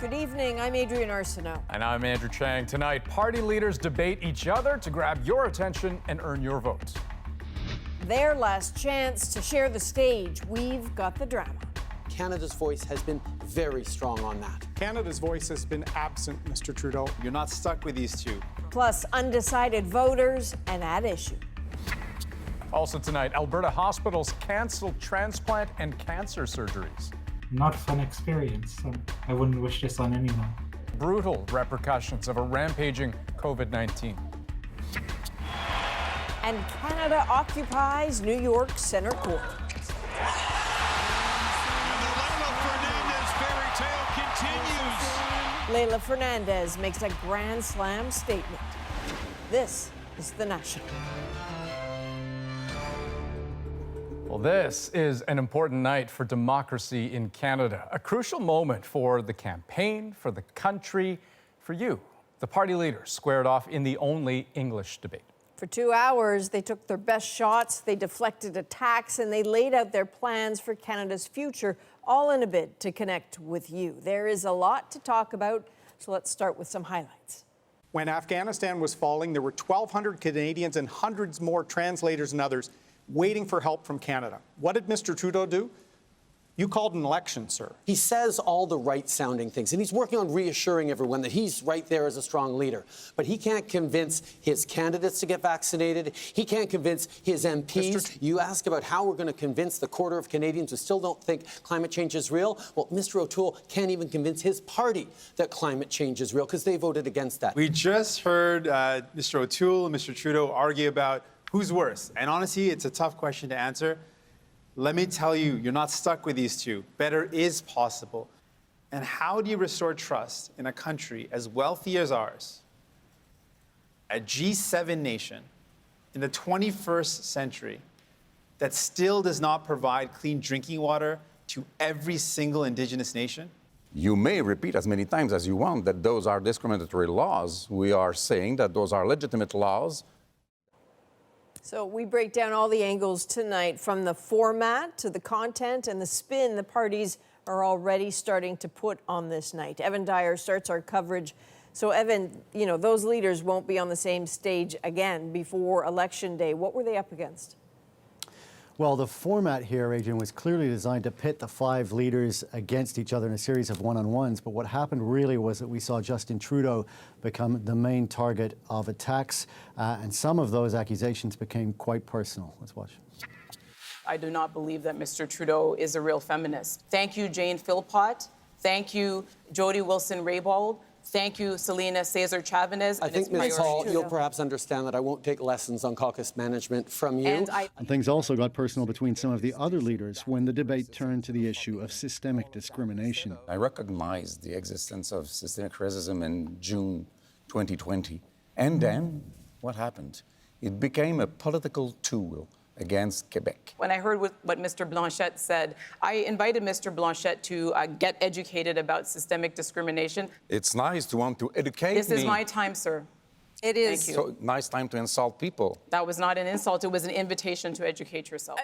Good evening, I'm Adrienne Arsenault. And I'm Andrew Chang. Tonight, party leaders debate each other to grab your attention and earn your votes. Their last chance to share the stage. We've got the drama. Canada's voice has been very strong on that. Canada's voice has been absent, Mr. Trudeau. You're not stuck with these two. Plus, undecided voters and at issue. Also tonight, Alberta hospitals canceled transplant and cancer surgeries. Not fun experience. I wouldn't wish this on anyone. Brutal repercussions of a rampaging COVID-19. And Canada occupies New York Center Court. The Leylah Fernandez fairy tale continues. Leylah Fernandez makes a Grand Slam statement. This is The National. Well, this is an important night for democracy in Canada, a crucial moment for the campaign, for the country, for you. The party leaders squared off in the only English debate. For 2 hours, they took their best shots, they deflected attacks, and they laid out their plans for Canada's future, all in a bid to connect with you. There is a lot to talk about, so let's start with some highlights. When Afghanistan was falling, there were 1,200 Canadians and hundreds more translators and others waiting for help from Canada. What did Mr. Trudeau do? You called an election, sir. He says all the right-sounding things, and he's working on reassuring everyone that he's right there as a strong leader. But he can't convince his candidates to get vaccinated. He can't convince his MPs. You ask about how we're going to convince the quarter of Canadians who still don't think climate change is real. Well, Mr. O'Toole can't even convince his party that climate change is real because they voted against that. We just heard Mr. O'Toole and Mr. Trudeau argue about who's worse. And honestly, it's a tough question to answer. Let me tell you, you're not stuck with these two. Better is possible. And how do you restore trust in a country as wealthy as ours, a G7 nation in the 21st century that still does not provide clean drinking water to every single Indigenous nation? You may repeat as many times as you want that those are discriminatory laws. We are saying that those are legitimate laws. So we break down all the angles tonight, from the format to the content and the spin the parties are already starting to put on this night. Evan Dyer starts our coverage. So Evan, you know, those leaders won't be on the same stage again before Election Day. What were they up against? Well, the format here, Adrienne, was clearly designed to pit the five leaders against each other in a series of one-on-ones. But what happened really was that we saw Justin Trudeau become the main target of attacks. And some of those accusations became quite personal. Let's watch. I do not believe that Mr. Trudeau is a real feminist. Thank you, Jane Philpott. Thank you, Jody Wilson-Raybould. Thank you, Selena Cesar-Chavez. I think, Ms. Hall, you'll perhaps understand that I won't take lessons on caucus management from you. And things also got personal between some of the other leaders when the debate turned to the issue of systemic discrimination. I recognized the existence of systemic racism in June 2020. And then what happened? It became a political tool against Quebec. When I heard what Mr. Blanchette said, I invited Mr. Blanchette to get educated about systemic discrimination. It's nice to want to educate This me. is my time, sir. It is. Thank you. So nice time to insult people. That was not an insult. It was an invitation to educate yourself.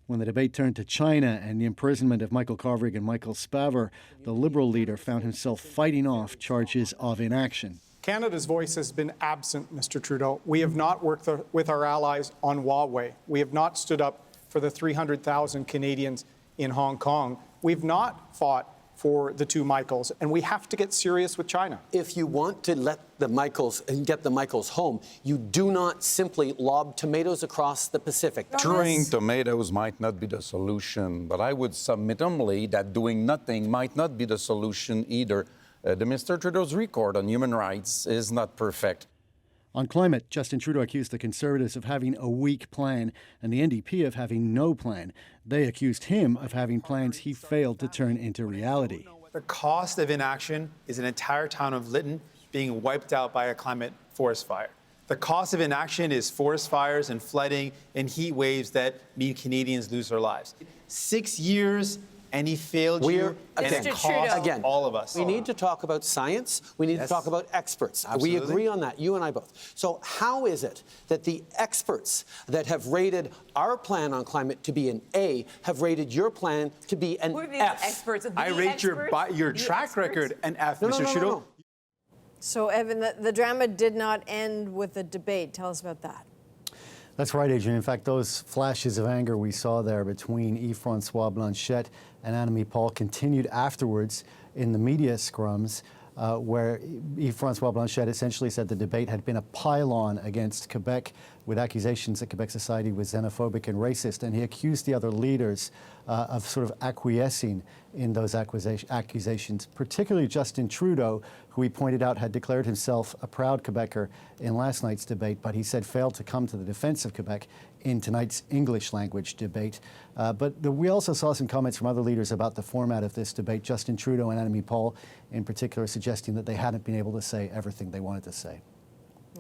When the debate turned to China and the imprisonment of Michael Kovrig and Michael Spavor, the Liberal leader found himself fighting off charges of inaction. Canada's voice has been absent, Mr. Trudeau. We have not worked with our allies on Huawei. We have not stood up for the 300,000 Canadians in Hong Kong. We've not fought for the two Michaels, and we have to get serious with China. If you want to let the Michaels and get the Michaels home, you do not simply lob tomatoes across the Pacific. Throwing tomatoes might not be the solution, but I would submit humbly that doing nothing might not be the solution either. The Mr. Trudeau's record on human rights is not perfect. On climate, Justin Trudeau accused the Conservatives of having a weak plan and the NDP of having no plan. They accused him of having plans he failed to turn into reality. The cost of inaction is an entire town of Lytton being wiped out by a climate forest fire. The cost of inaction is forest fires and flooding and heat waves that mean Canadians lose their lives. 6 years and he failed We're, you, and it Mr. cost Trudeau. Again, all of us. we need to talk about science. We need to talk about experts. We Absolutely. agree on that, you and I both. So how is it that the experts that have rated our plan on climate to be an A have rated your plan to be an Who are these F? experts? I The rate your experts? track experts? record an F, No, Mr. no, no, Trudeau. no, no. So, Evan, the drama did not end with a debate. Tell us about that. That's right, Adrienne. In fact, those flashes of anger we saw there between Yves-François Blanchet and Annamie Paul continued afterwards in the media scrums, where Yves-François Blanchet essentially said the debate had been a pile-on against Quebec with accusations that Quebec society was xenophobic and racist, and he accused the other leaders of sort of acquiescing in those accusations, particularly Justin Trudeau, who he pointed out had declared himself a proud Quebecer in last night's debate, but he said failed to come to the defense of Quebec in tonight's English language debate. We also saw some comments from other leaders about the format of this debate, Justin Trudeau and Annamie Paul in particular suggesting that they hadn't been able to say everything they wanted to say.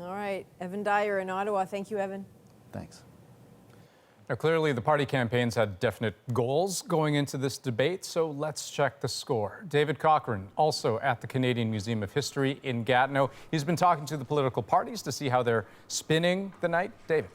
All right, Evan Dyer in Ottawa. Thank you, Evan. Thanks. Now, clearly, the party campaigns had definite goals going into this debate, so let's check the score. David Cochrane, also at the Canadian Museum of History in Gatineau. He's been talking to the political parties to see how they're spinning the night. David.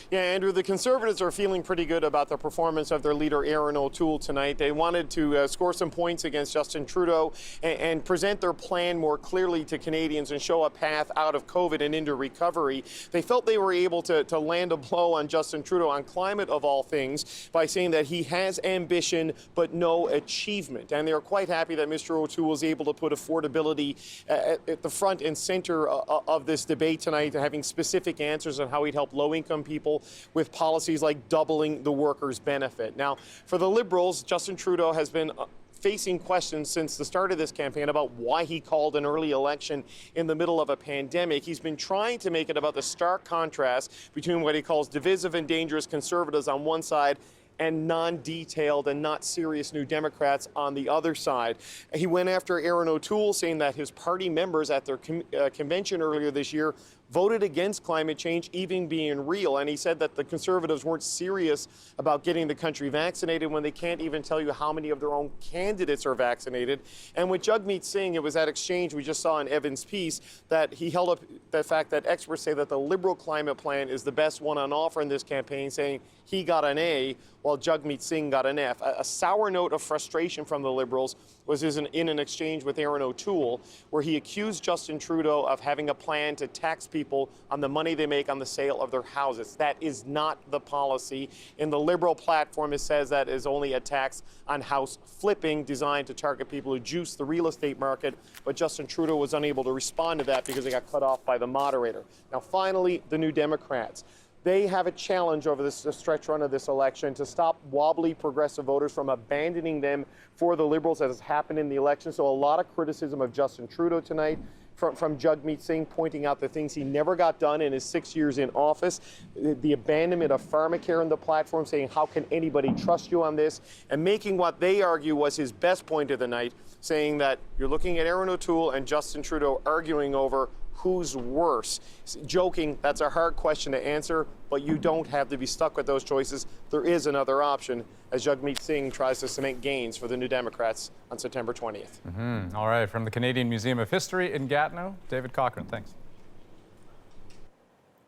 Yeah, Andrew, the Conservatives are feeling pretty good about the performance of their leader, Erin O'Toole, tonight. They wanted to score some points against Justin Trudeau and present their plan more clearly to Canadians and show a path out of COVID and into recovery. They felt they were able to land a blow on Justin Trudeau on climate, of all things, by saying that he has ambition but no achievement. And they're quite happy that Mr. O'Toole was able to put affordability at the front and center of this debate tonight, having specific answers on how he'd help low-income people with policies like doubling the workers' benefit. Now, for the Liberals, Justin Trudeau has been facing questions since the start of this campaign about why he called an early election in the middle of a pandemic. He's been trying to make it about the stark contrast between what he calls divisive and dangerous Conservatives on one side and non-detailed and not serious New Democrats on the other side. He went after Erin O'Toole, saying that his party members at their convention earlier this year voted against climate change even being real. And he said that the Conservatives weren't serious about getting the country vaccinated when they can't even tell you how many of their own candidates are vaccinated. And with Jagmeet Singh, it was that exchange we just saw in Evan's piece that he held up the fact that experts say that the Liberal climate plan is the best one on offer in this campaign, saying he got an A while Jagmeet Singh got an F. A sour note of frustration from the Liberals was in an exchange with Erin O'Toole, where he accused Justin Trudeau of having a plan to tax people on the money they make on the sale of their houses. That is not the policy. In the Liberal platform, it says that is only a tax on house flipping designed to target people who juice the real estate market. But Justin Trudeau was unable to respond to that because he got cut off by the moderator. Now, finally, the New Democrats. They have a challenge over this stretch run of this election to stop wobbly progressive voters from abandoning them for the Liberals, as has happened in the election. So a lot of criticism of Justin Trudeau tonight from Jagmeet Singh, pointing out the things he never got done in his 6 years in office, the abandonment of pharmacare in the platform, saying how can anybody trust you on this, and making what they argue was his best point of the night, saying that you're looking at Erin O'Toole and Justin Trudeau arguing over who's worse. Joking, that's a hard question to answer, but you don't have to be stuck with those choices. There is another option, as Jagmeet Singh tries to cement gains for the New Democrats on September 20th. All right, from the Canadian Museum of History in Gatineau, David Cochrane, thanks.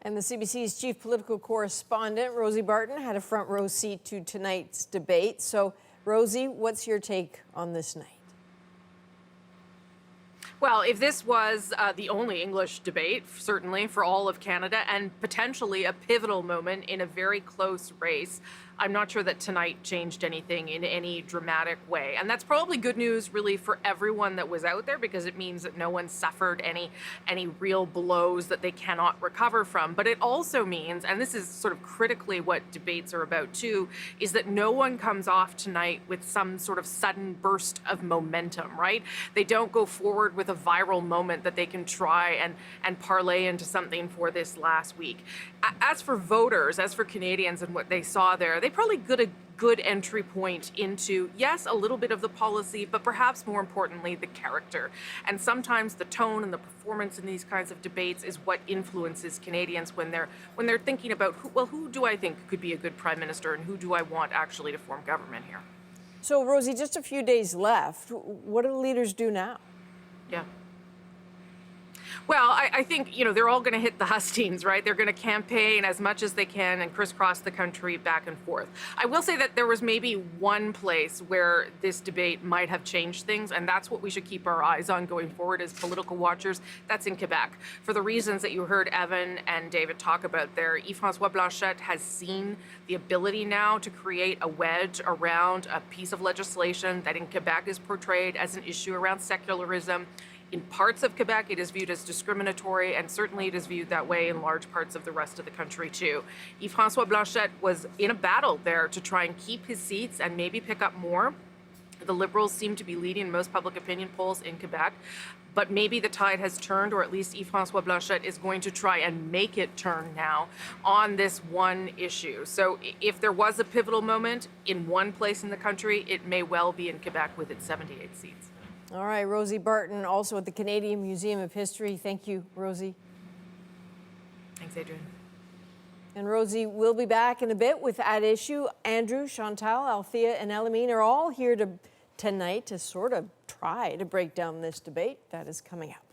And the CBC's chief political correspondent, Rosemary Barton, had a front row seat to tonight's debate. So, Rosie, what's your take on this night? Well, if this was the only English debate, certainly for all of Canada, and potentially a pivotal moment in a very close race, I'm not sure that tonight changed anything in any dramatic way. And that's probably good news, really, for everyone that was out there, because it means that no one suffered any real blows that they cannot recover from. But it also means, and this is sort of critically what debates are about too, is that no one comes off tonight with some sort of sudden burst of momentum, right? They don't go forward with a viral moment that they can try and parlay into something for this last week. As for voters, as for Canadians and what they saw there, they probably good entry point into, yes, a little bit of the policy, but perhaps more importantly, the character. And sometimes the tone and the performance in these kinds of debates is what influences Canadians when they're thinking about, who do I think could be a good prime minister and who do I want actually to form government here? So, Rosie, just a few days left. What do the leaders do now? Yeah. Well, I think, they're all going to hit the hustings, right? They're going to campaign as much as they can and crisscross the country back and forth. I will say that there was maybe one place where this debate might have changed things, and that's what we should keep our eyes on going forward as political watchers. That's in Quebec. For the reasons that you heard Evan and David talk about there, Yves-François Blanchet has seen the ability now to create a wedge around a piece of legislation that in Quebec is portrayed as an issue around secularism. In parts of Quebec, it is viewed as discriminatory, and certainly it is viewed that way in large parts of the rest of the country, too. Yves-François Blanchet was in a battle there to try and keep his seats and maybe pick up more. The Liberals seem to be leading most public opinion polls in Quebec, but maybe the tide has turned, or at least Yves-François Blanchet is going to try and make it turn now on this one issue. So if there was a pivotal moment in one place in the country, it may well be in Quebec with its 78 seats. All right, Rosie Barton, also at the Canadian Museum of History. Thank you, Rosie. Thanks, Adrienne. And Rosie, we'll be back in a bit with At Issue. Andrew, Chantal, Althea, and Elamine are all here tonight to sort of try to break down this debate that is coming up.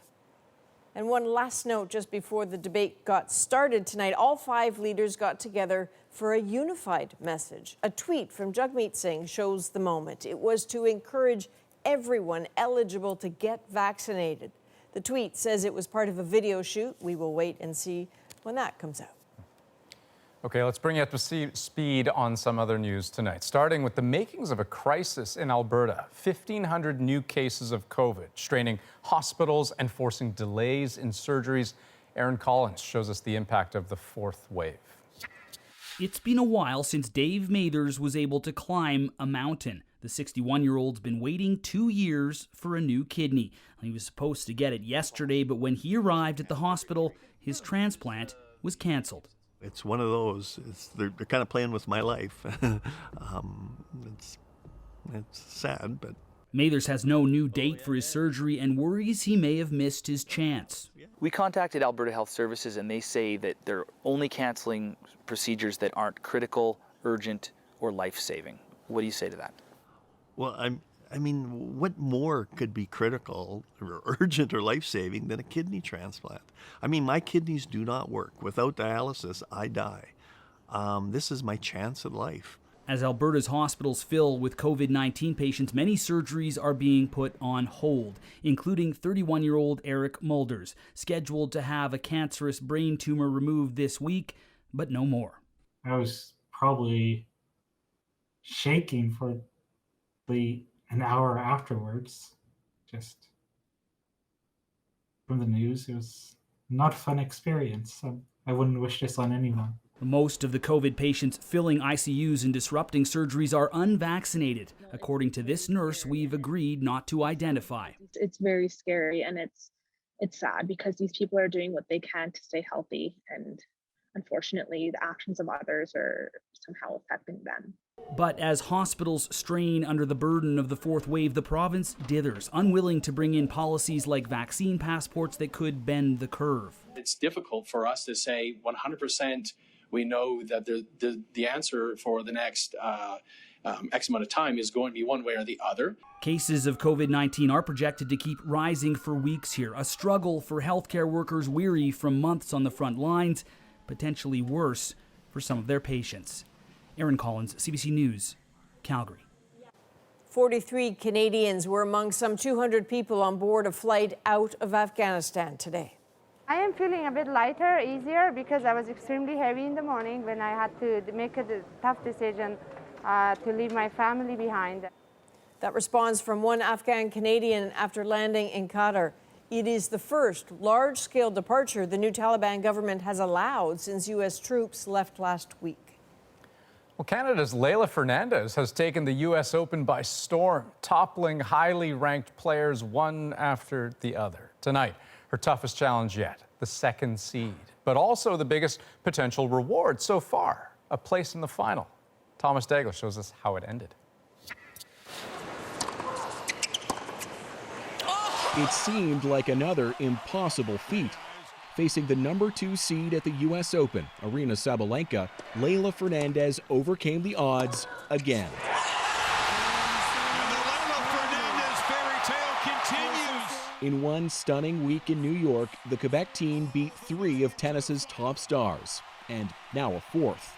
And one last note just before the debate got started tonight, all 5 leaders got together for a unified message. A tweet from Jagmeet Singh shows the moment. It was to encourage everyone eligible to get vaccinated. The tweet says it was part of a video shoot. We will wait and see when that comes out. Okay, let's bring you up to speed on some other news tonight, starting with the makings of a crisis in Alberta. 1,500 new cases of COVID, straining hospitals and forcing delays in surgeries. Aaron Collins shows us the impact of the 4th wave. It's been a while since Dave Mathers was able to climb a mountain. The 61-year-old's been waiting 2 years for a new kidney. He was supposed to get it yesterday, but when he arrived at the hospital, his transplant was canceled. It's one of those. They're kind of playing with my life. It's sad, but... Mathers has no new date for his surgery and worries he may have missed his chance. We contacted Alberta Health Services and they say that they're only canceling procedures that aren't critical, urgent, or life-saving. What do you say to that? Well, I mean, what more could be critical or urgent or life-saving than a kidney transplant? I mean, my kidneys do not work. Without dialysis, I die. This is my chance at life. As Alberta's hospitals fill with COVID-19 patients, many surgeries are being put on hold, including 31-year-old Eric Mulders, scheduled to have a cancerous brain tumor removed this week, but no more. I was probably shaking for an hour afterwards, just from the news. It was not a fun experience. I wouldn't wish this on anyone. Most of the COVID patients filling ICUs and disrupting surgeries are unvaccinated, according to this nurse we've agreed not to identify. It's very scary, and it's sad because these people are doing what they can to stay healthy, and unfortunately the actions of others are somehow affecting them. But as hospitals strain under the burden of the 4th wave, the province dithers, unwilling to bring in policies like vaccine passports that could bend the curve. It's difficult for us to say 100% we know that the answer for the next X amount of time is going to be one way or the other. Cases of COVID-19 are projected to keep rising for weeks here, a struggle for healthcare workers weary from months on the front lines, potentially worse for some of their patients. Aaron Collins, CBC News, Calgary. 43 Canadians were among some 200 people on board a flight out of Afghanistan today. I am feeling a bit lighter, easier, because I was extremely heavy in the morning when I had to make a tough decision to leave my family behind. That response from one Afghan Canadian after landing in Qatar. It is the first large-scale departure the new Taliban government has allowed since U.S. troops left last week. Well, Canada's Leylah Fernandez has taken the U.S. Open by storm, toppling highly ranked players one after the other. Tonight, her toughest challenge yet, the 2nd seed, but also the biggest potential reward so far, a place in the final. Thomas Daigle shows us how it ended. It seemed like another impossible feat. Facing the #2 seed at the U.S. Open, Aryna Sabalenka, Leylah Fernandez overcame the odds again. And the Leylah Fernandez fairy tale continues. In one stunning week in New York, the Quebec team beat 3 of tennis's top stars, and now a 4th.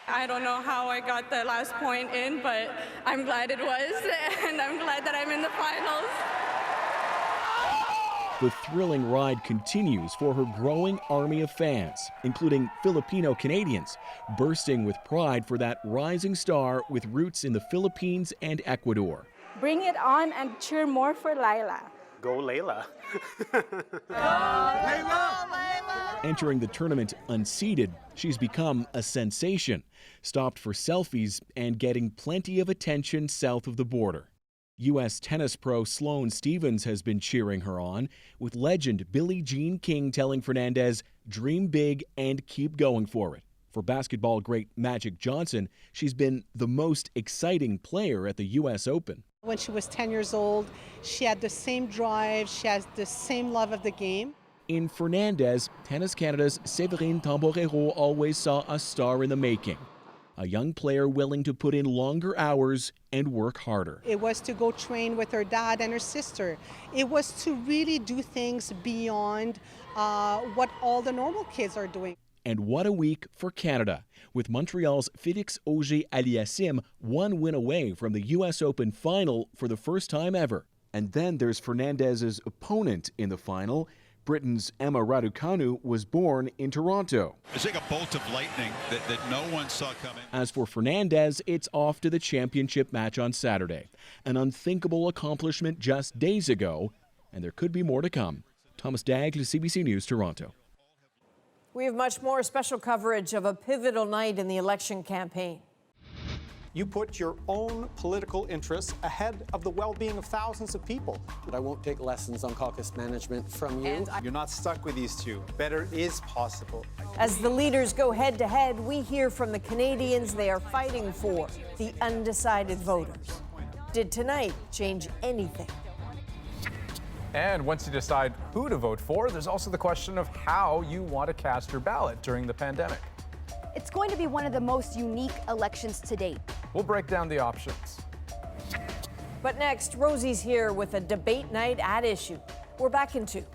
I don't know how I got the last point in, but I'm glad it was, and I'm glad that I'm in the finals. The thrilling ride continues for her growing army of fans, including Filipino Canadians, bursting with pride for that rising star with roots in the Philippines and Ecuador. Bring it on and cheer more for Leylah. Go Leylah. Entering the tournament unseeded, she's become a sensation, stopped for selfies and getting plenty of attention south of the border. U.S. tennis pro Sloane Stephens has been cheering her on, with legend Billie Jean King telling Fernandez, dream big and keep going for it. For basketball great Magic Johnson, she's been the most exciting player at the U.S. Open. When she was 10 years old, she had the same drive, she has the same love of the game. In Fernandez, Tennis Canada's Séverine Tamborero always saw a star in the making. A young player willing to put in longer hours and work harder. It was to go train with her dad and her sister. It was to really do things beyond what all the normal kids are doing. And what a week for Canada, with Montreal's Félix Auger-Aliassime 1 win away from the U.S. Open final for the first time ever. And then there's Fernandez's opponent in the final. Britain's Emma Raducanu was born in Toronto. It's like a bolt of lightning that no one saw coming. As for Fernandez, it's off to the championship match on Saturday. An unthinkable accomplishment just days ago, and there could be more to come. Thomas Daigle, CBC News, Toronto. We have much more special coverage of a pivotal night in the election campaign. You put your own political interests ahead of the well-being of thousands of people. But I won't take lessons on caucus management from you. You're not stuck with these two. Better is possible. As the leaders go head-to-head, we hear from the Canadians they are fighting for, the undecided voters. Did tonight change anything? And once you decide who to vote for, there's also the question of how you want to cast your ballot during the pandemic. It's going to be one of the most unique elections to date. We'll break down the options. But next, Rosie's here with a debate night at issue. We're back in 2.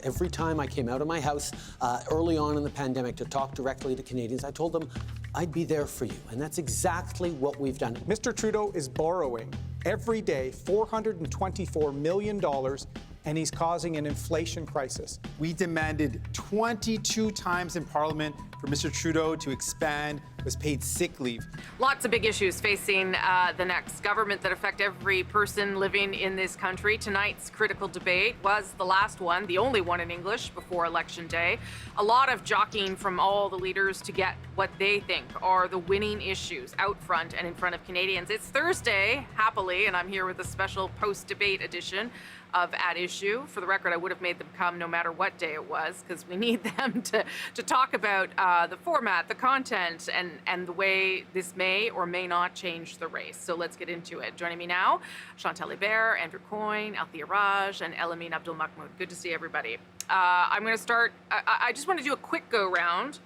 Every time I came out of my house early on in the pandemic to talk directly to Canadians, I told them I'd be there for you. And that's exactly what we've done. Mr. Trudeau is borrowing every day $424 million, and he's causing an inflation crisis. We demanded 22 times in Parliament for Mr. Trudeau to expand was paid sick leave. Lots of big issues facing the next government that affect every person living in this country. Tonight's critical debate was the last one, the only one in English before Election Day. A lot of jockeying from all the leaders to get what they think are the winning issues out front and in front of Canadians. It's Thursday, happily, and I'm here with a special post-debate edition of At Issue. For the record, I would have made them come no matter what day it was, because we need them to talk about the format, the content, and the way this may or may not change the race. So let's get into it. Joining me now, Chantal Hébert, Andrew Coyne, Althea Raj, and Elamine Abdul-Mahmoud. Good to see everybody. I'm going to start. I just want to do a quick go-round,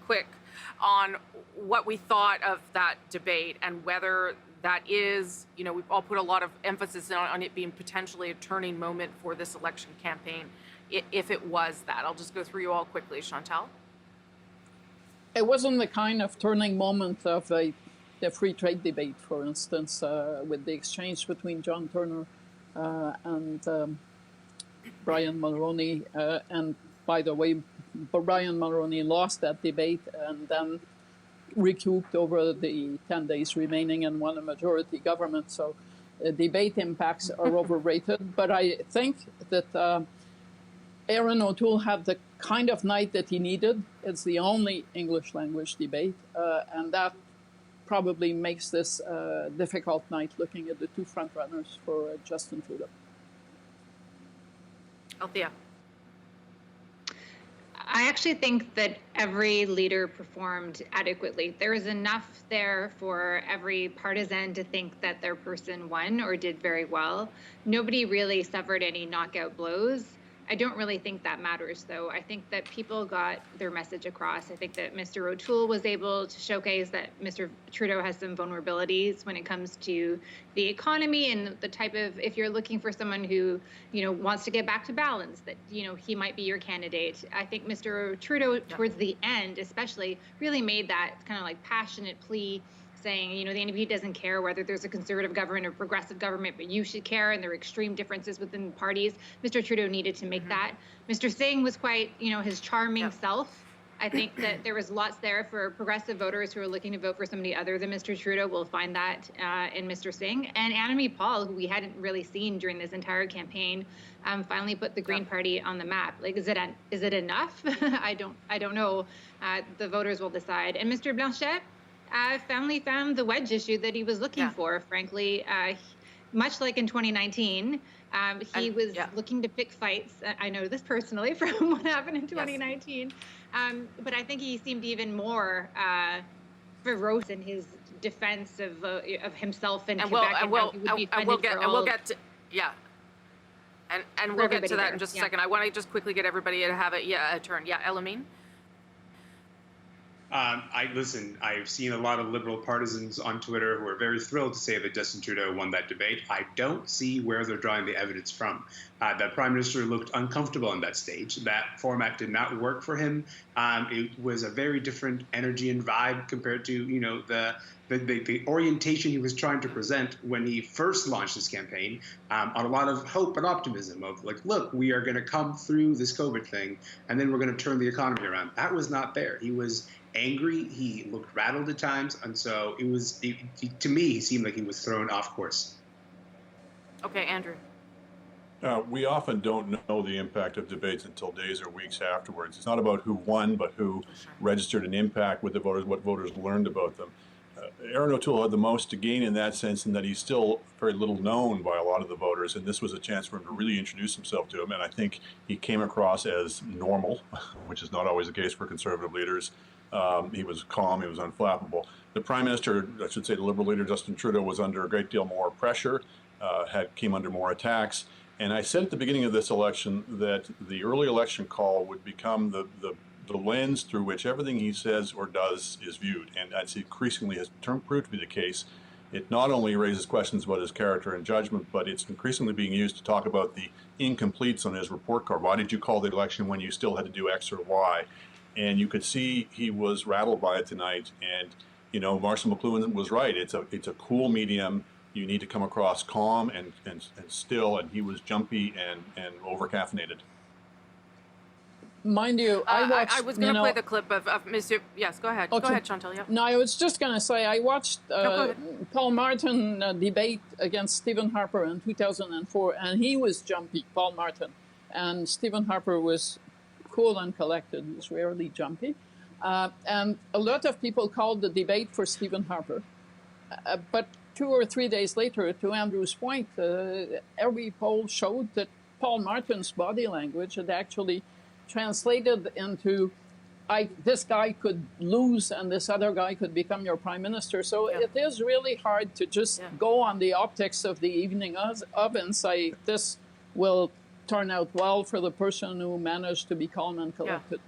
on what we thought of that debate and whether that is, we've all put a lot of emphasis on it being potentially a turning moment for this election campaign, if it was that. I'll just go through you all quickly. Chantal? It wasn't the kind of turning moment of the free trade debate, for instance, with the exchange between John Turner and Brian Mulroney. And by the way, Brian Mulroney lost that debate and then recouped over the 10 days remaining and won a majority government. So debate impacts are overrated. But I think that Erin O'Toole had the kind of night that he needed. It's the only English language debate. And that probably makes this a difficult night looking at the two frontrunners for Justin Trudeau. Althea. I actually think that every leader performed adequately. There was enough there for every partisan to think that their person won or did very well. Nobody really suffered any knockout blows. I don't really think that matters, though. I think that people got their message across. I think that Mr. O'Toole was able to showcase that Mr. Trudeau has some vulnerabilities when it comes to the economy and the type of, if you're looking for someone who, wants to get back to balance, that, he might be your candidate. I think Mr. Trudeau, towards the end especially, really made that kind of like passionate plea saying, the NDP doesn't care whether there's a conservative government or progressive government, but you should care, and there are extreme differences within parties. Mr. Trudeau needed to make that. Mr. Singh was quite, his charming self. I think that there was lots there for progressive voters who are looking to vote for somebody other than Mr. Trudeau. We'll find that in Mr. Singh. And Annamie Paul, who we hadn't really seen during this entire campaign, finally put the Green Party on the map. Like, is it enough? I don't know. The voters will decide. And Mr. Blanchet, finally found the wedge issue that he was looking for, frankly. Much like in 2019, he was looking to pick fights. I know this personally from what happened in 2019. But I think he seemed even more ferocious in his defense of himself and Quebec. We'll get to that in just a second. I want to just quickly get everybody to have a turn. Yeah, Elamine. I've seen a lot of Liberal partisans on Twitter who are very thrilled to say that Justin Trudeau won that debate. I don't see where they're drawing the evidence from. The Prime Minister looked uncomfortable on that stage. That format did not work for him. It was a very different energy and vibe compared to, the orientation he was trying to present when he first launched his campaign, on a lot of hope and optimism of like, look, we are going to come through this COVID thing, and then we're going to turn the economy around. That was not there. He was angry. He looked rattled at times. And so to me, he seemed like he was thrown off course. Okay, Andrew. We often don't know the impact of debates until days or weeks afterwards. It's not about who won, but who registered an impact with the voters, what voters learned about them. Erin O'Toole had the most to gain in that sense, in that he's still very little known by a lot of the voters, and this was a chance for him to really introduce himself to them. And I think he came across as normal, which is not always the case for Conservative leaders. He was calm, he was unflappable. The Prime Minister, I should say the Liberal leader, Justin Trudeau, was under a great deal more pressure, came under more attacks. And I said at the beginning of this election that the early election call would become the lens through which everything he says or does is viewed. And that's increasingly has proved to be the case. It not only raises questions about his character and judgment, but it's increasingly being used to talk about the incompletes on his report card. Why did you call the election when you still had to do X or Y? And you could see he was rattled by it tonight. And, Marshall McLuhan was right. It's a cool medium. You need to come across calm and still, and he was jumpy and over-caffeinated. Mind you, I was going to play the clip of Mr. Yes, go ahead. Okay. Go ahead, Chantal. Yeah. No, I was just going to say I watched Paul Martin debate against Stephen Harper in 2004, and he was jumpy, Paul Martin. And Stephen Harper was cool and collected. He was rarely jumpy. And a lot of people called the debate for Stephen Harper. But 2 or 3 days later, to Andrew's point, every poll showed that Paul Martin's body language had actually translated into this guy could lose and this other guy could become your prime minister. So it is really hard to just go on the optics of the evening of and say this will turn out well for the person who managed to be calm and collected.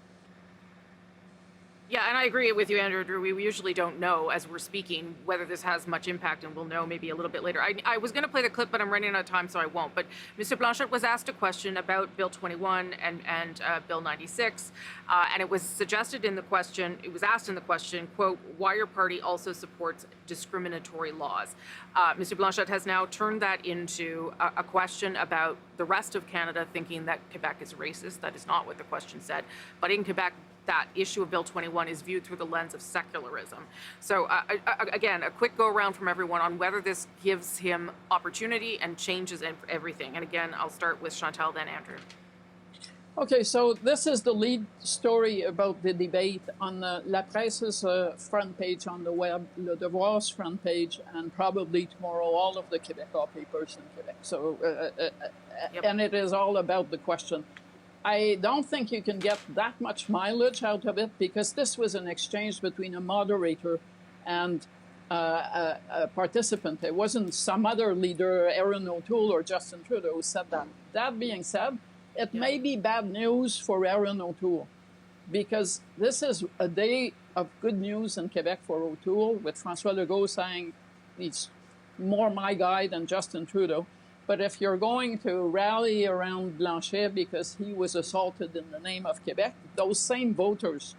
Yeah, and I agree with you, Andrew. We usually don't know as we're speaking whether this has much impact, and we'll know maybe a little bit later. I was going to play the clip, but I'm running out of time, so I won't. But Mr. Blanchet was asked a question about Bill 21 and Bill 96, and it was suggested in the question, it was asked in the question, quote, why your party also supports discriminatory laws. Mr. Blanchet has now turned that into a question about the rest of Canada thinking that Quebec is racist. That is not what the question said. But in Quebec, that issue of Bill 21 is viewed through the lens of secularism. So again, a quick go around from everyone on whether this gives him opportunity and changes everything. And again, I'll start with Chantal, then Andrew. Okay, so this is the lead story about the debate on La Presse's front page on the web, Le Devoir's front page, and probably tomorrow all of the Québécois papers in Quebec. So, and it is all about the question. I don't think you can get that much mileage out of it because this was an exchange between a moderator and a participant. It wasn't some other leader, Erin O'Toole or Justin Trudeau, who said that. That being said, it may be bad news for Erin O'Toole because this is a day of good news in Quebec for O'Toole, with François Legault saying he's more my guy than Justin Trudeau. But if you're going to rally around Blanchet because he was assaulted in the name of Quebec, those same voters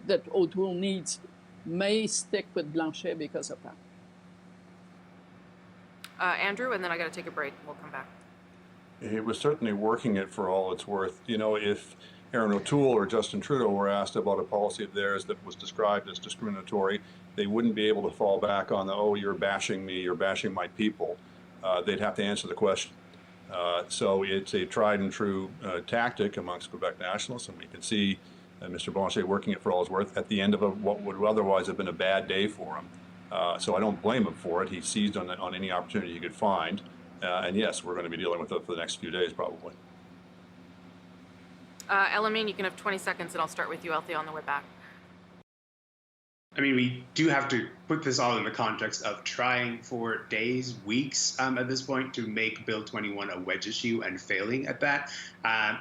that O'Toole needs may stick with Blanchet because of that. Andrew, and then I got to take a break. We'll come back. It was certainly working it for all it's worth. You know, if Erin O'Toole or Justin Trudeau were asked about a policy of theirs that was described as discriminatory, they wouldn't be able to fall back on the, oh, you're bashing me, you're bashing my people. They'd have to answer the question. So it's a tried and true tactic amongst Quebec nationalists, and we can see Mr. Blanchet working it for all it's worth at the end of what would otherwise have been a bad day for him. So I don't blame him for it. He seized on any opportunity he could find. And yes, we're going to be dealing with it for the next few days, probably. Elamine, you can have 20 seconds, and I'll start with you, Althea, on the way back. I mean, we do have to put this all in the context of trying for days, weeks at this point to make Bill 21 a wedge issue and failing at that.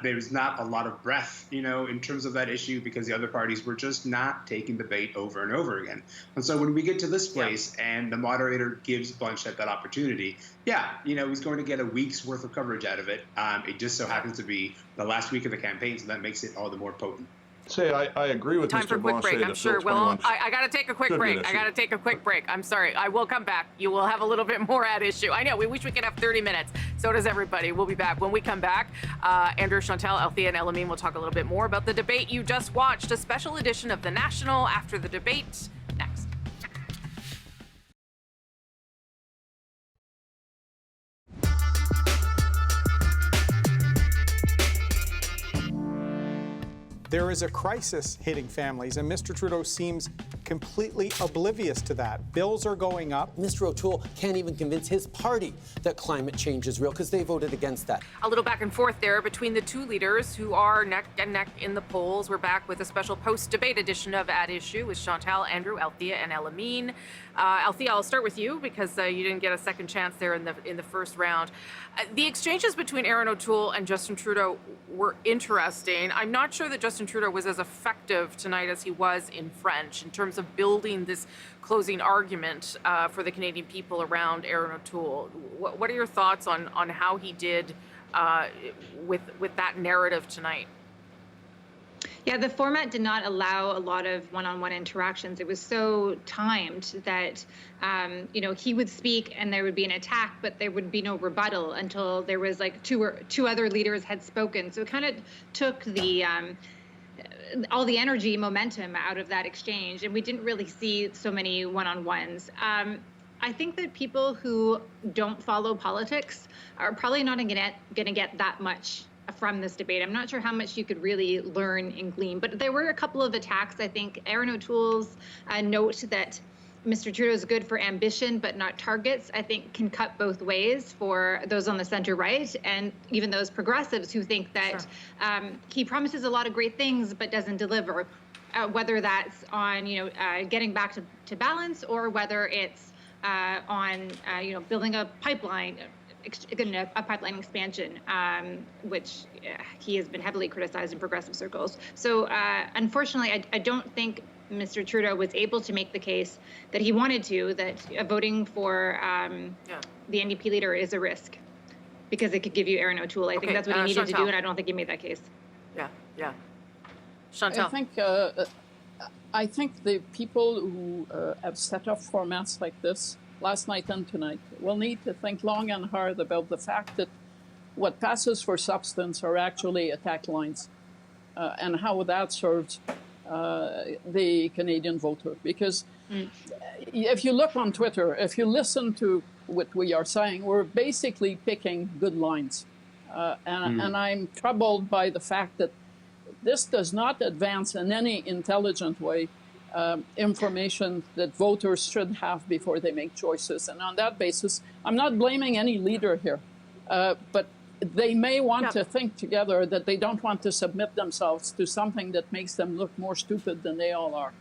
There's not a lot of breath, you know, in terms of that issue because the other parties were just not taking the bait over and over again. And so when we get to this place and the moderator gives Blanchet that opportunity, yeah, you know, he's going to get a week's worth of coverage out of it. It just so happens to be the last week of the campaign, so that makes it all the more potent. I agree with Time Mr. for a quick break. I'm sure. Well, I got to take a quick break. I got to take a quick break. I'm sorry. I will come back. You will have a little bit more at issue. I know. We wish we could have 30 minutes. So does everybody. We'll be back. When we come back, Andrew, Chantal, Althea, and Elamine will talk a little bit more about the debate you just watched, a special edition of The National after the debate. Next. There is a crisis hitting families, and Mr. Trudeau seems completely oblivious to that. Bills are going up. Mr. O'Toole can't even convince his party that climate change is real because they voted against that. A little back and forth there between the two leaders who are neck and neck in the polls. We're back with a special post-debate edition of At Issue with Chantal, Andrew, Althea, and Elamine. Althea, I'll start with you because you didn't get a second chance there in the first round. The exchanges between Erin O'Toole and Justin Trudeau were interesting. I'm not sure that Justin Trudeau was as effective tonight as he was in French in terms of building this closing argument for the Canadian people around Erin O'Toole. What are your thoughts on how he did with that narrative tonight? Yeah, the format did not allow a lot of one-on-one interactions. It was so timed that, he would speak and there would be an attack, but there would be no rebuttal until there was like two other leaders had spoken. So it kind of took the all the energy, momentum out of that exchange, and we didn't really see so many one-on-ones. I think that people who don't follow politics are probably not going to get that much from this debate. I'm not sure how much you could really learn and glean, but there were a couple of attacks. I think Erin O'Toole's note that Mr. Trudeau is good for ambition but not targets, I think can cut both ways for those on the center right and even those progressives who think that he promises a lot of great things but doesn't deliver, whether that's on getting back to balance or whether it's on building a pipeline. A pipeline expansion, which he has been heavily criticized in progressive circles. So unfortunately, I don't think Mr. Trudeau was able to make the case that he wanted to, that voting for the NDP leader is a risk because it could give you Erin O'Toole. I think that's what he needed to do, and I don't think he made that case. Yeah. Chantal. I think the people who have set up formats like this last night and tonight will need to think long and hard about the fact that what passes for substance are actually attack lines and how that serves the Canadian voter. Because if you look on Twitter, if you listen to what we are saying, we're basically picking good lines. And I'm troubled by the fact that this does not advance in any intelligent way information that voters should have before they make choices. And on that basis, I'm not blaming any leader here, but they may want to think together that they don't want to submit themselves to something that makes them look more stupid than they all are.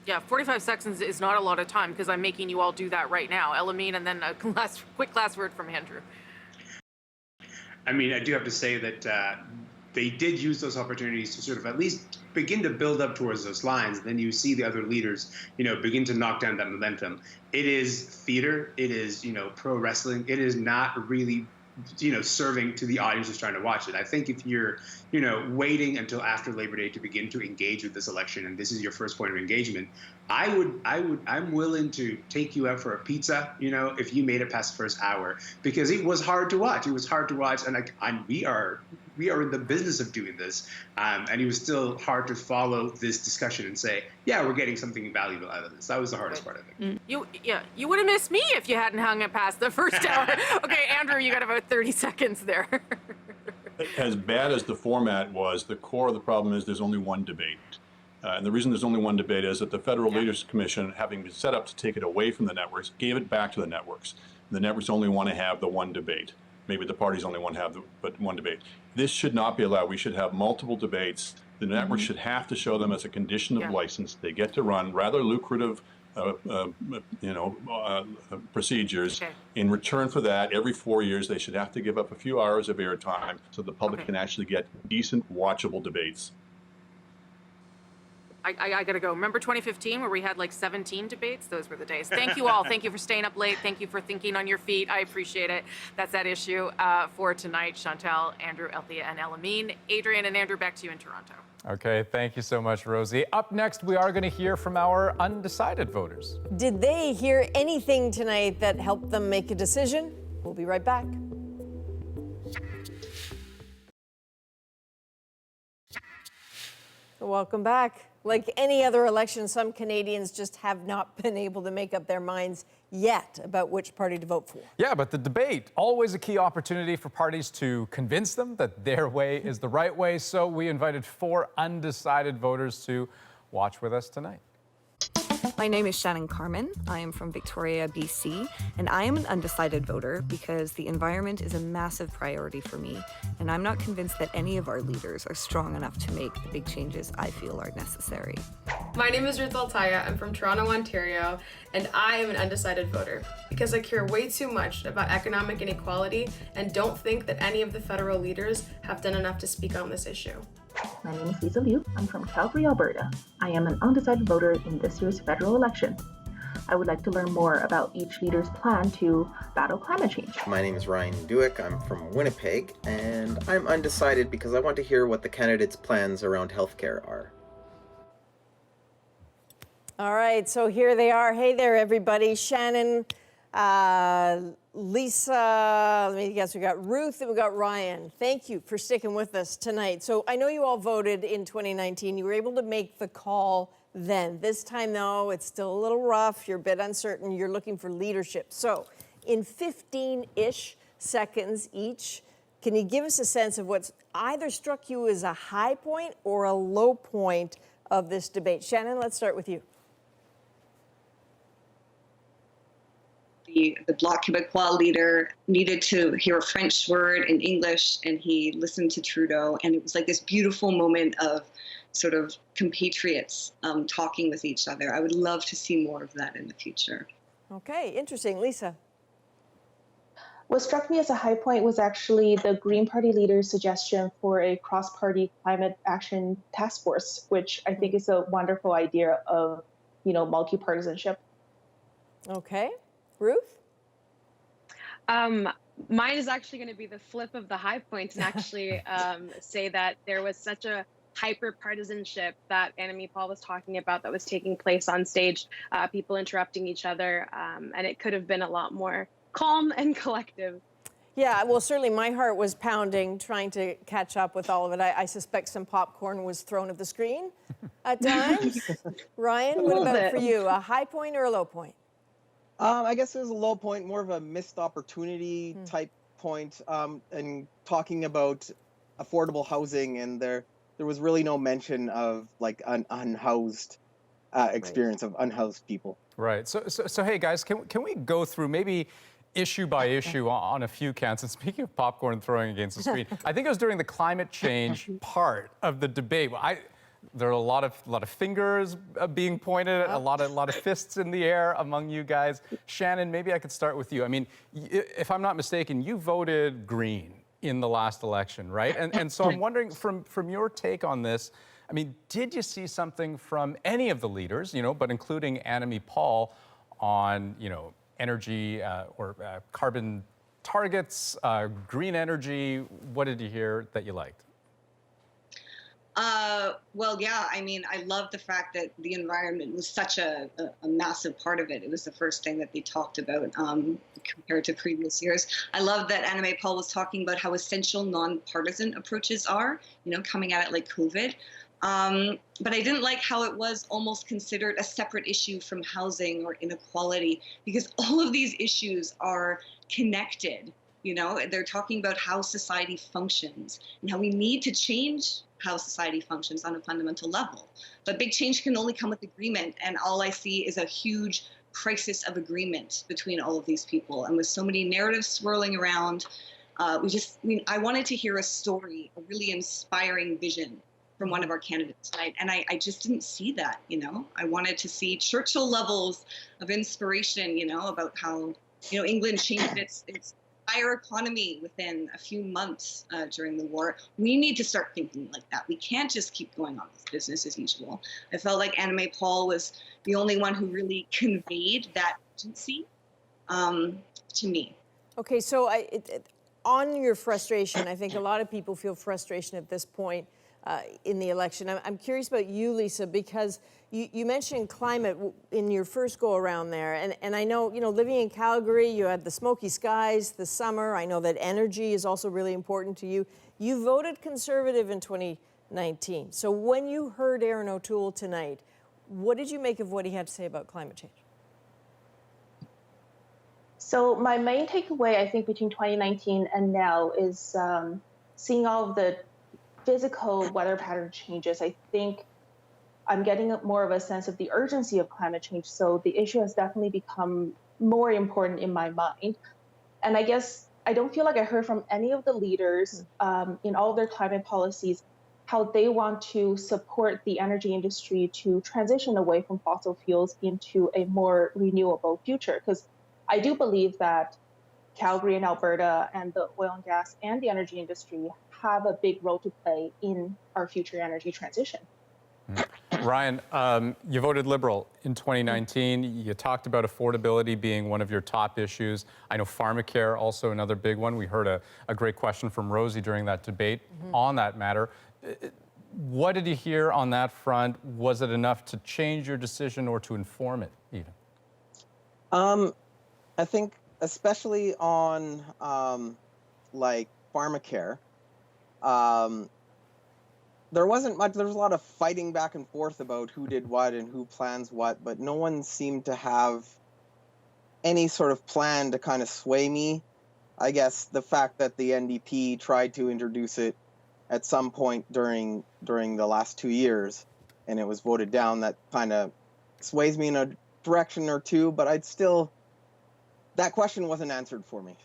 Yeah, 45 seconds is not a lot of time because I'm making you all do that right now. Elamine, and then a quick last word from Andrew. I mean, I do have to say that they did use those opportunities to sort of at least begin to build up towards those lines. Then you see the other leaders, begin to knock down that momentum. It is theater. It is, pro wrestling. It is not really, serving to the audience who's trying to watch it. I think if you're, waiting until after Labor Day to begin to engage with this election, and this is your first point of engagement, I'm willing to take you out for a pizza, if you made it past the first hour, because it was hard to watch. It was hard to watch, and we are in the business of doing this, and it was still hard to follow this discussion and say, yeah, we're getting something valuable out of this. That was the hardest part of it. You would have missed me if you hadn't hung it past the first hour. Okay, Andrew, you got about 30 seconds there. As bad as the format was, the core of the problem is there's only one debate. And the reason there's only one debate is that the Federal Leaders Commission, having been set up to take it away from the networks, gave it back to the networks. The networks only want to have the one debate. Maybe the parties only want to have but one debate. This should not be allowed. We should have multiple debates. The networks should have to show them as a condition of license. They get to run rather lucrative procedures. In return for that, every 4 years, they should have to give up a few hours of airtime so the public can actually get decent, watchable debates. I gotta go. Remember 2015 where we had like 17 debates? Those were the days. Thank you all. Thank you for staying up late. Thank you for thinking on your feet. I appreciate it. That's that issue for tonight. Chantal, Andrew, Althea, and Elamine. Adrienne and Andrew, back to you in Toronto. Okay, thank you so much, Rosie. Up next, we are going to hear from our undecided voters. Did they hear anything tonight that helped them make a decision? We'll be right back. Welcome back. Like any other election, some Canadians just have not been able to make up their minds yet about which party to vote for. Yeah, but the debate, always a key opportunity for parties to convince them that their way is the right way. So we invited 4 undecided voters to watch with us tonight. My name is Shannon Carmen. I am from Victoria, BC, and I am an undecided voter because the environment is a massive priority for me, and I'm not convinced that any of our leaders are strong enough to make the big changes I feel are necessary. My name is Ruth Altaya. I'm from Toronto, Ontario, and I am an undecided voter because I care way too much about economic inequality and don't think that any of the federal leaders have done enough to speak on this issue. My name is Lisa Liu. I'm from Calgary, Alberta. I am an undecided voter in this year's federal election. I would like to learn more about each leader's plan to battle climate change. My name is Ryan Duick. I'm from Winnipeg, and I'm undecided because I want to hear what the candidates' plans around healthcare are. All right, so here they are. Hey there, everybody. Shannon, Lisa, let me guess, we got Ruth and we got Ryan. Thank you for sticking with us tonight. So I know you all voted in 2019. You were able to make the call then. This time, though, it's still a little rough. You're a bit uncertain. You're looking for leadership. So in 15-ish seconds each, can you give us a sense of what's either struck you as a high point or a low point of this debate? Shannon, let's start with you. The Bloc Québécois leader needed to hear a French word in English, and he listened to Trudeau, and it was like this beautiful moment of sort of compatriots talking with each other. I would love to see more of that in the future. Okay, interesting. Lisa? What struck me as a high point was actually the Green Party leader's suggestion for a cross-party climate action task force, which I think is a wonderful idea of, multi-partisanship. Okay. Ruth? Mine is actually going to be the flip of the high points and actually say that there was such a hyper-partisanship that Annemie Paul was talking about that was taking place on stage, people interrupting each other, and it could have been a lot more calm and collective. Yeah, well, certainly my heart was pounding trying to catch up with all of it. I suspect some popcorn was thrown at the screen at times. Ryan, what about for you? A high point or a low point? I guess it was a low point, more of a missed opportunity type point and talking about affordable housing, and there was really no mention of like an unhoused experience of unhoused people. Right. So hey guys, can we go through maybe issue by issue on a few counts? And speaking of popcorn throwing against the screen, I think it was during the climate change part of the debate. There are a lot of fingers being pointed, a lot of fists in the air among you guys. Shannon, maybe I could start with you. I mean, if I'm not mistaken, you voted Green in the last election, right? And so I'm wondering, from your take on this, I mean, did you see something from any of the leaders, but including Annamie Paul, on, energy or carbon targets, green energy? What did you hear that you liked? Well, yeah, I mean, I love the fact that the environment was such a massive part of it. It was the first thing that they talked about compared to previous years. I love that Annamie Paul was talking about how essential nonpartisan approaches are, coming at it like COVID. But I didn't like how it was almost considered a separate issue from housing or inequality, because all of these issues are connected. They're talking about how society functions and how we need to change how society functions on a fundamental level. But big change can only come with agreement. And all I see is a huge crisis of agreement between all of these people. And with so many narratives swirling around, I wanted to hear a story, a really inspiring vision from one of our candidates tonight. And I just didn't see that, I wanted to see Churchill levels of inspiration, about how, England changed its entire economy within a few months during the war. We need to start thinking like that. We can't just keep going on with business as usual. I felt like Annamie Paul was the only one who really conveyed that urgency to me. Okay, so on your frustration, I think a lot of people feel frustration at this point in the election. I'm curious about you, Lisa, because you mentioned climate in your first go around there. And I know, living in Calgary, you had the smoky skies, the summer. I know that energy is also really important to you. You voted Conservative in 2019. So when you heard Erin O'Toole tonight, what did you make of what he had to say about climate change? So my main takeaway, I think, between 2019 and now is seeing all of the physical weather pattern changes. I think I'm getting more of a sense of the urgency of climate change. So the issue has definitely become more important in my mind. And I guess I don't feel like I heard from any of the leaders in all of their climate policies how they want to support the energy industry to transition away from fossil fuels into a more renewable future. Because I do believe that Calgary and Alberta and the oil and gas and the energy industry have a big role to play in our future energy transition. Ryan, you voted Liberal in 2019. You talked about affordability being one of your top issues. I know pharmacare, also another big one. We heard a great question from Rosie during that debate on that matter. What did you hear on that front? Was it enough to change your decision or to inform it even? I think especially on like pharmacare, there wasn't much. There was a lot of fighting back and forth about who did what and who plans what, but no one seemed to have any sort of plan to kind of sway me. I guess the fact that the NDP tried to introduce it at some point during the last 2 years and it was voted down, that kind of sways me in a direction or two, but that question wasn't answered for me.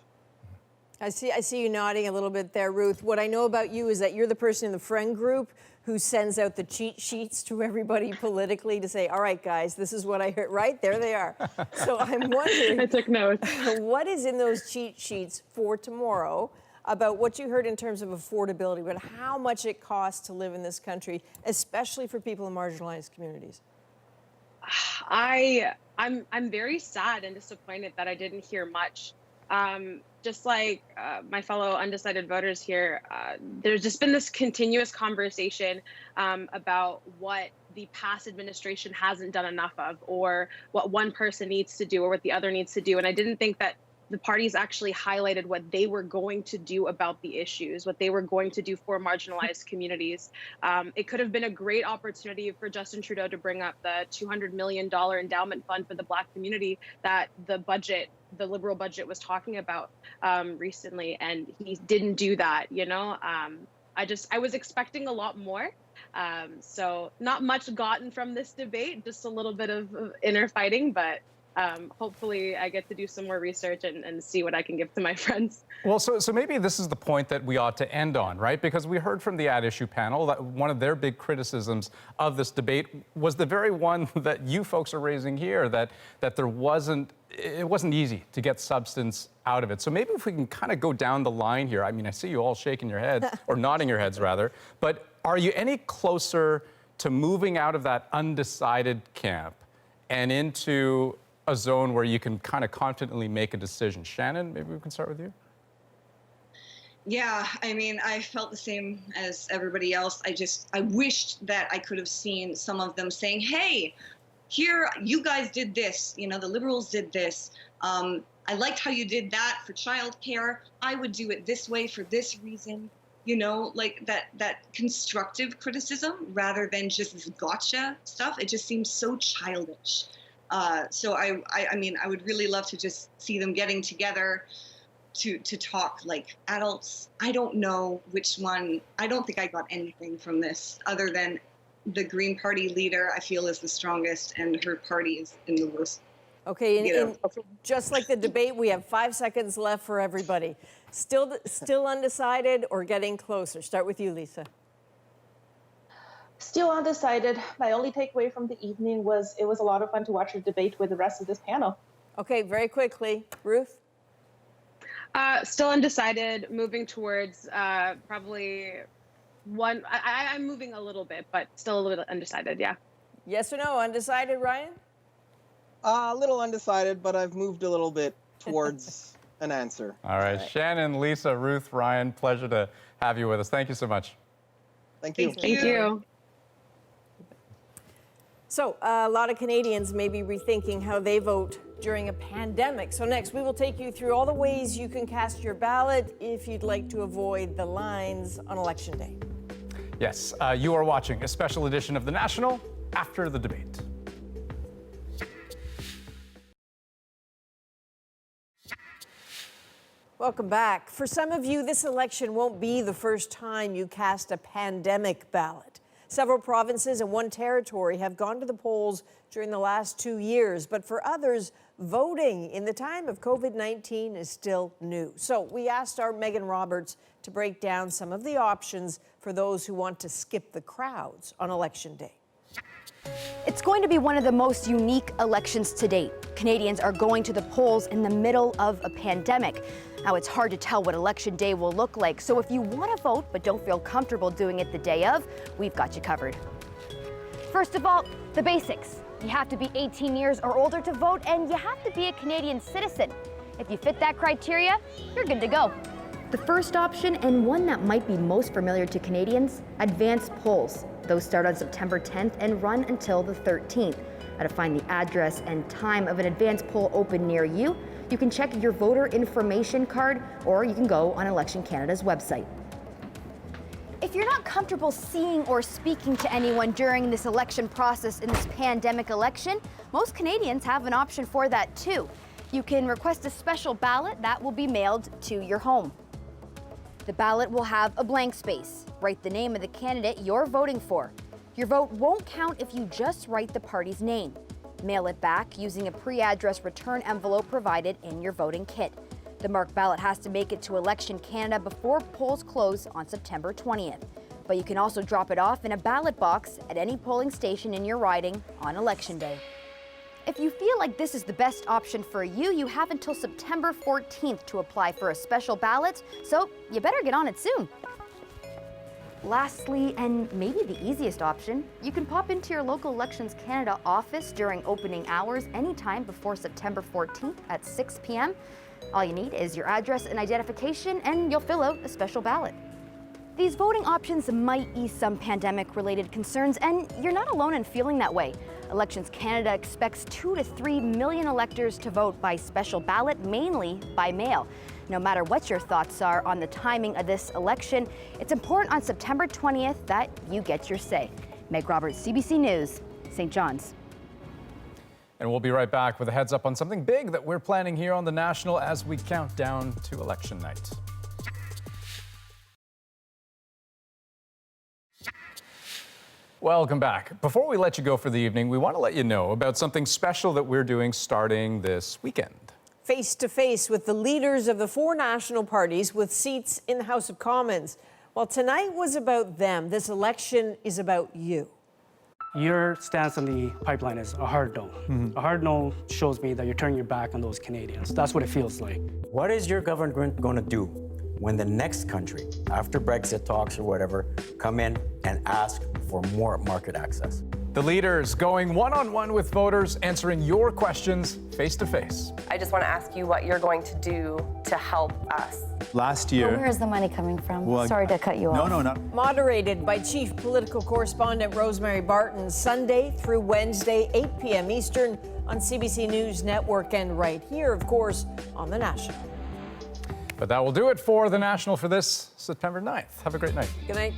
I see you nodding a little bit there, Ruth. What I know about you is that you're the person in the friend group who sends out the cheat sheets to everybody politically to say, all right, guys, this is what I heard. Right, there they are. So I'm wondering, I took notes. What is in those cheat sheets for tomorrow about what you heard in terms of affordability, but how much it costs to live in this country, especially for people in marginalized communities? I'm very sad and disappointed that I didn't hear much. Just like my fellow undecided voters here, there's just been this continuous conversation about what the past administration hasn't done enough of, or what one person needs to do, or what the other needs to do. And I didn't think that the parties actually highlighted what they were going to do about the issues, what they were going to do for marginalized communities. It could have been a great opportunity for Justin Trudeau to bring up the $200 million endowment fund for the Black community that the Liberal budget was talking about recently, and he didn't do that, you know? I was expecting a lot more. So not much gotten from this debate, just a little bit of inner fighting, but hopefully I get to do some more research and see what I can give to my friends. Well, so maybe this is the point that we ought to end on, right? Because we heard from the At Issue panel that one of their big criticisms of this debate was the very one that you folks are raising here, that it wasn't easy to get substance out of it. So maybe if we can kind of go down the line here. I mean, I see you all shaking your heads, or nodding your heads rather, but are you any closer to moving out of that undecided camp and into a zone where you can kind of confidently make a decision? Shannon, maybe we can start with you. Yeah, I mean, I felt the same as everybody else. I wished that I could have seen some of them saying, hey, here, you guys did this, you know, the Liberals did this. I liked how you did that for childcare. I would do it this way for this reason. You know, like that constructive criticism rather than just this gotcha stuff. It just seems so childish. So I mean, I would really love to just see them getting together to talk like adults. I don't know which one. I don't think I got anything from this other than the Green Party leader, I feel, is the strongest, and her party is in the worst. Okay, and just like the debate, we have 5 seconds left for everybody. Still undecided or getting closer? Start with you, Lisa. Still undecided. My only takeaway from the evening was it was a lot of fun to watch the debate with the rest of this panel. Okay, very quickly. Ruth? Still undecided, moving towards probably one. I'm moving a little bit, but still a little bit undecided, yeah. Yes or no? Undecided, Ryan? A little undecided, but I've moved a little bit towards an answer. All right. Shannon, Lisa, Ruth, Ryan, pleasure to have you with us. Thank you so much. Thank you. Thank you. So a lot of Canadians may be rethinking how they vote during a pandemic. So next, we will take you through all the ways you can cast your ballot if you'd like to avoid the lines on Election Day. Yes, you are watching a special edition of The National after the debate. Welcome back. For some of you, this election won't be the first time you cast a pandemic ballot. Several provinces and one territory have gone to the polls during the last 2 years, but for others, voting in the time of COVID-19 is still new. So we asked our Megan Roberts to break down some of the options for those who want to skip the crowds on Election Day. It's going to be one of the most unique elections to date. Canadians are going to the polls in the middle of a pandemic. Now, it's hard to tell what Election Day will look like, so if you want to vote but don't feel comfortable doing it the day of, we've got you covered. First of all, the basics. You have to be 18 years or older to vote, and you have to be a Canadian citizen. If you fit that criteria, you're good to go. The first option, and one that might be most familiar to Canadians, advanced polls. Those start on September 10th and run until the 13th. Now, to find the address and time of an advanced poll open near you, you can check your voter information card, or you can go on Election Canada's website. If you're not comfortable seeing or speaking to anyone during this election process in this pandemic election, most Canadians have an option for that too. You can request a special ballot that will be mailed to your home. The ballot will have a blank space. Write the name of the candidate you're voting for. Your vote won't count if you just write the party's name. Mail it back using a pre-addressed return envelope provided in your voting kit. The marked ballot has to make it to Election Canada before polls close on September 20th. But you can also drop it off in a ballot box at any polling station in your riding on Election Day. If you feel like this is the best option for you, you have until September 14th to apply for a special ballot, so you better get on it soon. Lastly, and maybe the easiest option, you can pop into your local Elections Canada office during opening hours anytime before September 14th at 6 p.m. All you need is your address and identification, and you'll fill out a special ballot. These voting options might ease some pandemic-related concerns, and you're not alone in feeling that way. Elections Canada expects 2 to 3 million electors to vote by special ballot, mainly by mail. No matter what your thoughts are on the timing of this election, it's important on September 20th that you get your say. Meg Roberts, CBC News, St. John's. And we'll be right back with a heads up on something big that we're planning here on The National as we count down to election night. Welcome back. Before we let you go for the evening, we want to let you know about something special that we're doing starting this weekend. Face-to-face with the leaders of the 4 national parties with seats in the House of Commons. While tonight was about them, this election is about you. Your stance on the pipeline is a hard no. A hard no shows me that you're turning your back on those Canadians. That's what it feels like. What is your government going to do when the next country, after Brexit talks or whatever, come in and ask for more market access? The leaders going one-on-one with voters, answering your questions face-to-face. I just want to ask you what you're going to do to help us. Last year... Where is the money coming from? Well, Sorry to cut you off. No. Moderated by Chief Political Correspondent Rosemary Barton, Sunday through Wednesday, 8 p.m. Eastern on CBC News Network and right here, of course, on The National. But that will do it for The National for this September 9th. Have a great night. Good night.